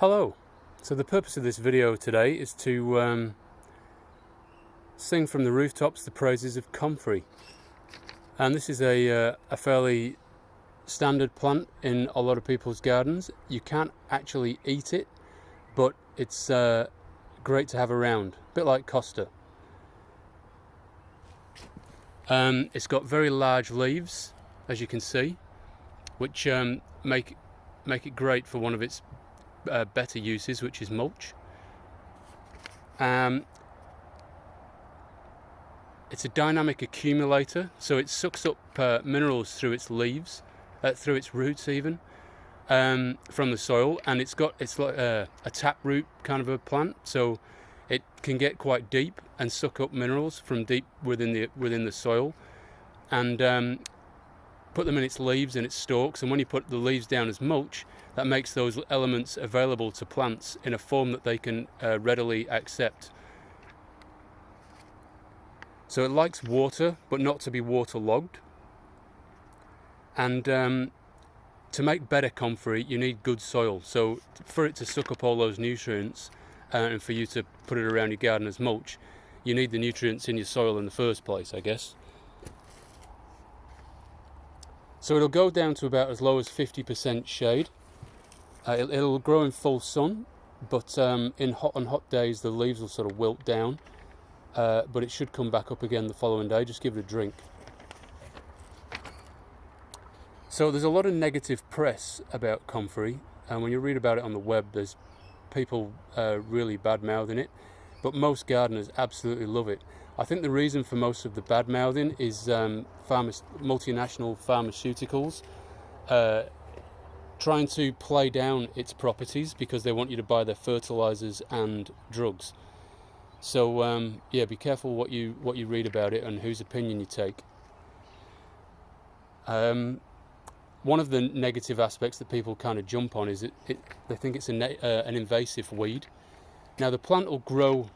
Hello. So the purpose of this video today is to sing from the rooftops the praises of Comfrey. And this is a fairly standard plant in a lot of people's gardens. You can't actually eat it, but it's great to have around, a bit like Costa. It's got very large leaves, as you can see, which make it great for one of its better uses, which is mulch. It's a dynamic accumulator, so it sucks up minerals through its leaves, through its roots even, from the soil, and it's like a taproot kind of a plant, so it can get quite deep and suck up minerals from deep within the soil, and put them in its leaves and its stalks. And when you put the leaves down as mulch, that makes those elements available to plants in a form that they can readily accept. So it likes water, but not to be waterlogged. And to make better comfrey, you need good soil. So for it to suck up all those nutrients and for you to put it around your garden as mulch, you need the nutrients in your soil in the first place, I guess. So it'll go down to about as low as 50% shade. It'll grow in full sun, but on hot days the leaves will sort of wilt down, but it should come back up again the following day. Just give it a drink. So there's a lot of negative press about Comfrey, and when you read about it on the web, there's people really bad-mouthing it, but most gardeners absolutely love it. I think the reason for most of the bad-mouthing is multinational pharmaceuticals trying to play down its properties because they want you to buy their fertilizers and drugs. So yeah, be careful what you read about it and whose opinion you take. One of the negative aspects that people kind of jump on is they think it's an invasive weed. Now the plant will grow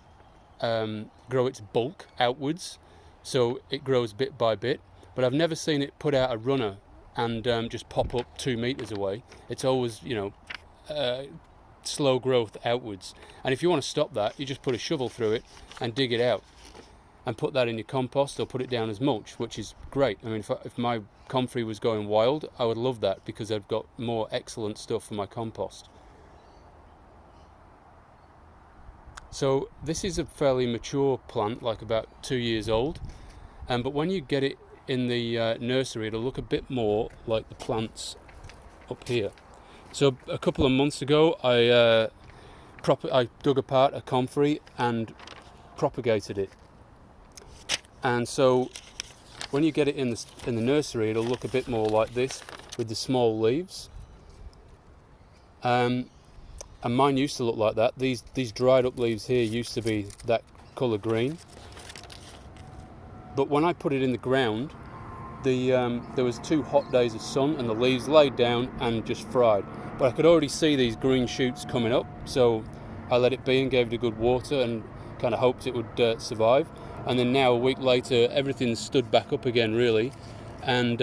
its bulk outwards, so it grows bit by bit, but I've never seen it put out a runner and just pop up 2 meters away. It's always, slow growth outwards. And if you want to stop that, you just put a shovel through it and dig it out and put that in your compost or put it down as mulch, which is great. I mean, if my Comfrey was going wild, I would love that because I've got more excellent stuff for my compost. So this is a fairly mature plant, like about 2 years old, but when you get it in the nursery, it'll look a bit more like the plants up here. So a couple of months ago, I dug apart a Comfrey and propagated it. And so when you get it in the nursery, it'll look a bit more like this with the small leaves. And mine used to look like that. These dried up leaves here used to be that colour green. But when I put it in the ground, there was 2 hot days of sun and the leaves laid down and just fried. But I could already see these green shoots coming up, so I let it be and gave it a good water and kind of hoped it would survive. And then now, a week later, everything's stood back up again, really, and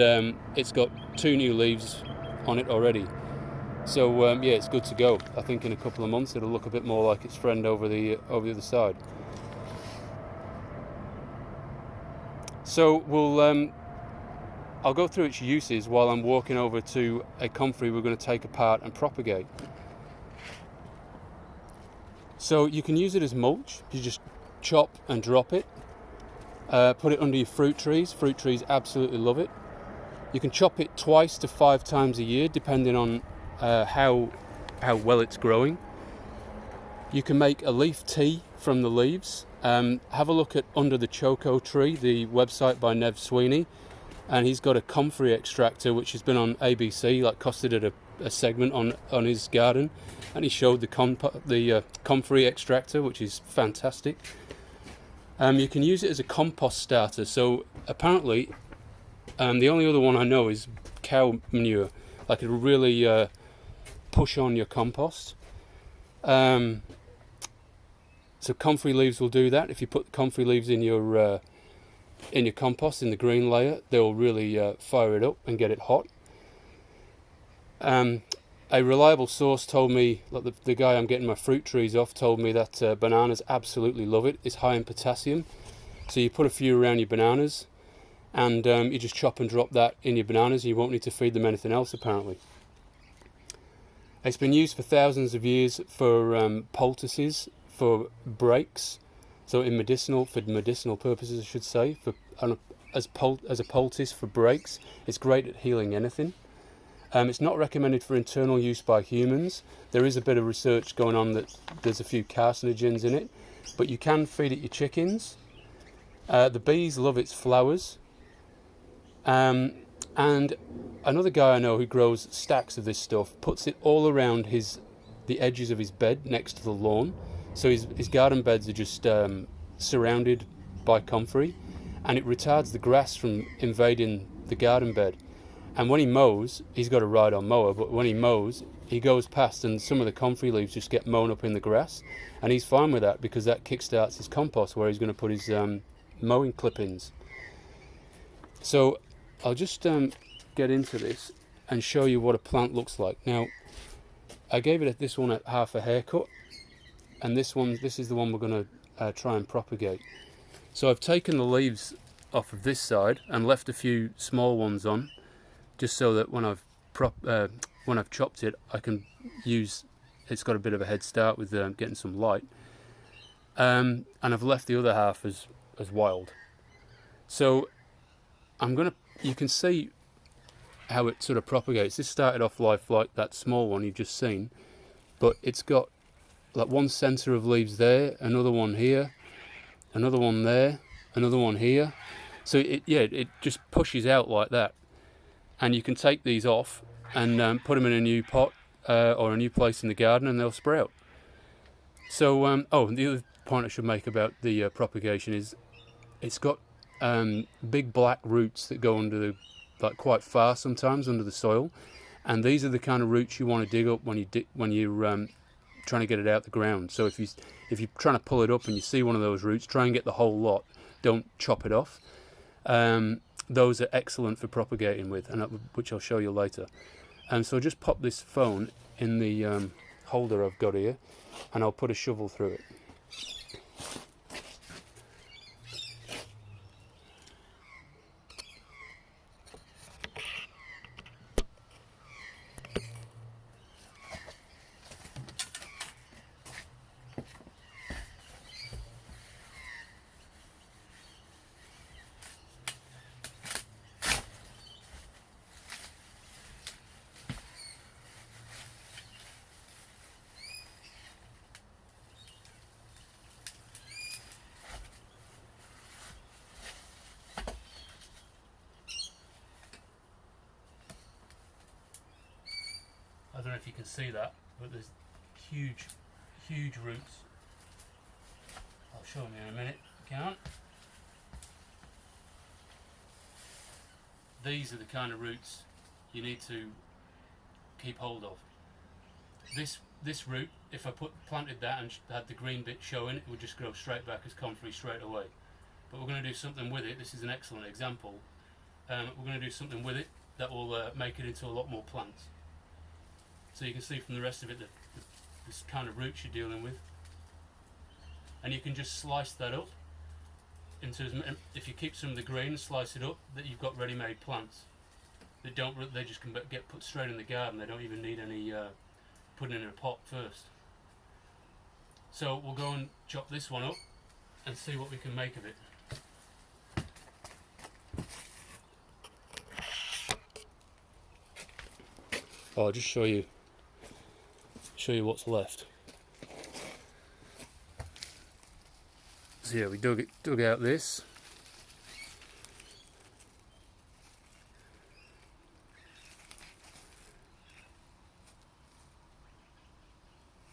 it's got 2 new leaves on it already. So yeah, it's good to go. I think in a couple of months it'll look a bit more like its friend over the other side. So I'll go through its uses while I'm walking over to a Comfrey we're going to take apart and propagate. So you can use it as mulch. You just chop and drop it. Put it under your fruit trees. Fruit trees absolutely love it. You can chop it 2 to 5 times a year, depending on how well it's growing. You can make a leaf tea from the leaves. Have a look at Under the Choco Tree, the website by Nev Sweeney, and he's got a Comfrey extractor which has been on ABC, like Costa did a segment on his garden, and he showed the Comfrey extractor, which is fantastic. You can use it as a compost starter. So apparently, the only other one I know is cow manure. Like, it'll really push on your compost. So Comfrey leaves will do that. If you put the Comfrey leaves in your compost, in the green layer, they'll really fire it up and get it hot. A reliable source told me, like the guy I'm getting my fruit trees off told me that bananas absolutely love it. It's high in potassium. So you put a few around your bananas, and you just chop and drop that in your bananas. You won't need to feed them anything else, apparently. It's been used for thousands of years for poultices, for brakes, so for medicinal purposes, I should say, as a poultice for brakes. It's great at healing anything. It's not recommended for internal use by humans. There is a bit of research going on that there's a few carcinogens in it, but you can feed it your chickens. The bees love its flowers. And another guy I know who grows stacks of this stuff puts it all around the edges of his bed next to the lawn. So his garden beds are just surrounded by comfrey, and it retards the grass from invading the garden bed. And when he mows, he's got a ride-on mower, but when he mows, he goes past and some of the comfrey leaves just get mown up in the grass, and he's fine with that because that kickstarts his compost where he's going to put his mowing clippings. So I'll just get into this and show you what a plant looks like. Now, I gave this one half a haircut, and this is the one we're going to try and propagate. So I've taken the leaves off of this side and left a few small ones on, just so that when I've chopped it, I can use. It's got a bit of a head start with getting some light, and I've left the other half as wild. So you can see how it sort of propagates. This started off life like that small one you've just seen, but it's got like one centre of leaves there, another one here, another one there, another one here. So it just pushes out like that. And you can take these off and put them in a new pot or a new place in the garden, and they'll sprout. So, the other point I should make about the propagation is it's got big black roots that go under quite far sometimes under the soil, and these are the kind of roots you want to dig up when you're trying to get it out the ground. So if you're trying to pull it up and you see one of those roots, try and get the whole lot. Don't chop it off. Those are excellent for propagating with, which I'll show you later. And so just pop this phone in the holder I've got here, and I'll put a shovel through it. I don't know if you can see that, but there's huge roots. I'll show them in a minute. You can't. These are the kind of roots you need to keep hold of. This root, if I planted that and had the green bit showing, it would just grow straight back as comfrey straight away. But we're going to do something with it. This is an excellent example. We're going to do something with it that will make it into a lot more plants. So you can see from the rest of it this kind of roots you're dealing with, and you can just slice that up into, if you keep some of the green and slice it up, that you've got ready-made plants that they just can get put straight in the garden. They don't even need any putting in a pot first. So we'll go and chop this one up and see what we can make of it. I'll just show you what's left. So yeah, we dug out this.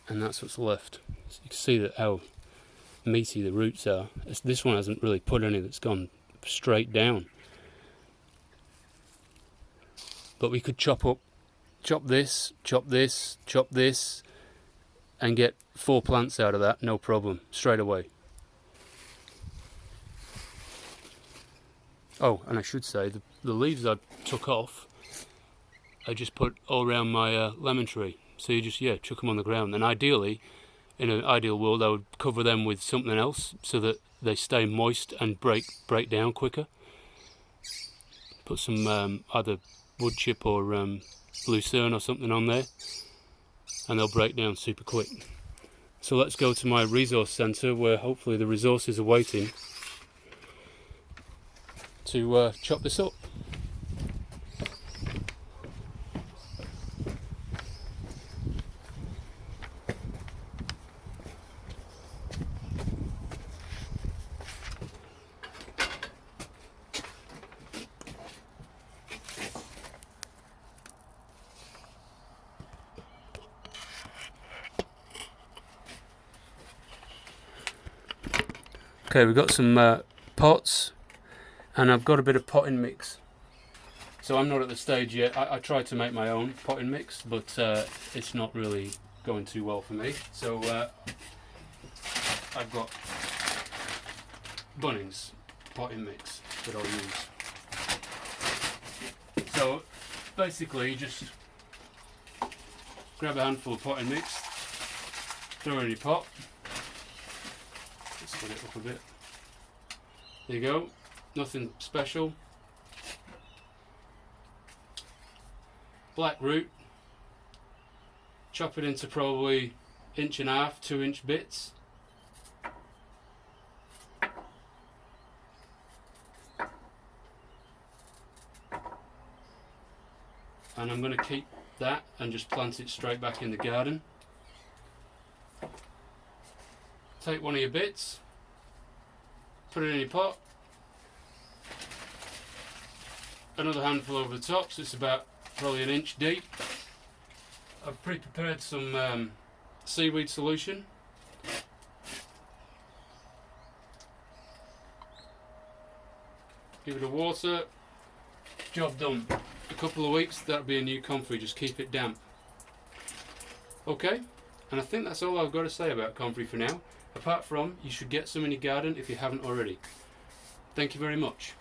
And that's what's left. So you can see that how meaty the roots are. This one hasn't really put any that's gone straight down. But we could chop this, and get 4 plants out of that, no problem, straight away. Oh, and I should say, the leaves I took off, I just put all around my lemon tree. So you just chuck them on the ground. And ideally, in an ideal world, I would cover them with something else so that they stay moist and break down quicker. Put some either wood chip or lucerne or something on there, and they'll break down super quick. So let's go to my resource centre, where hopefully the resources are waiting to chop this up. Okay, we've got some pots, and I've got a bit of potting mix. So I'm not at the stage yet. I tried to make my own potting mix, but it's not really going too well for me. So I've got Bunnings potting mix that I'll use. So basically, you just grab a handful of potting mix, throw it in your pot. Let's put it up a bit. There you go. Nothing special. Black root. Chop it into probably 1.5 to 2-inch bits. And I'm going to keep that and just plant it straight back in the garden. Take one of your bits, put it in your pot, another handful over the top, so it's about probably 1 inch deep. I've pre-prepared some seaweed solution. Give it a water, job done. A couple of weeks, that'll be a new Comfrey, just keep it damp. Okay, and I think that's all I've got to say about Comfrey for now. Apart from, you should get some in your garden if you haven't already. Thank you very much.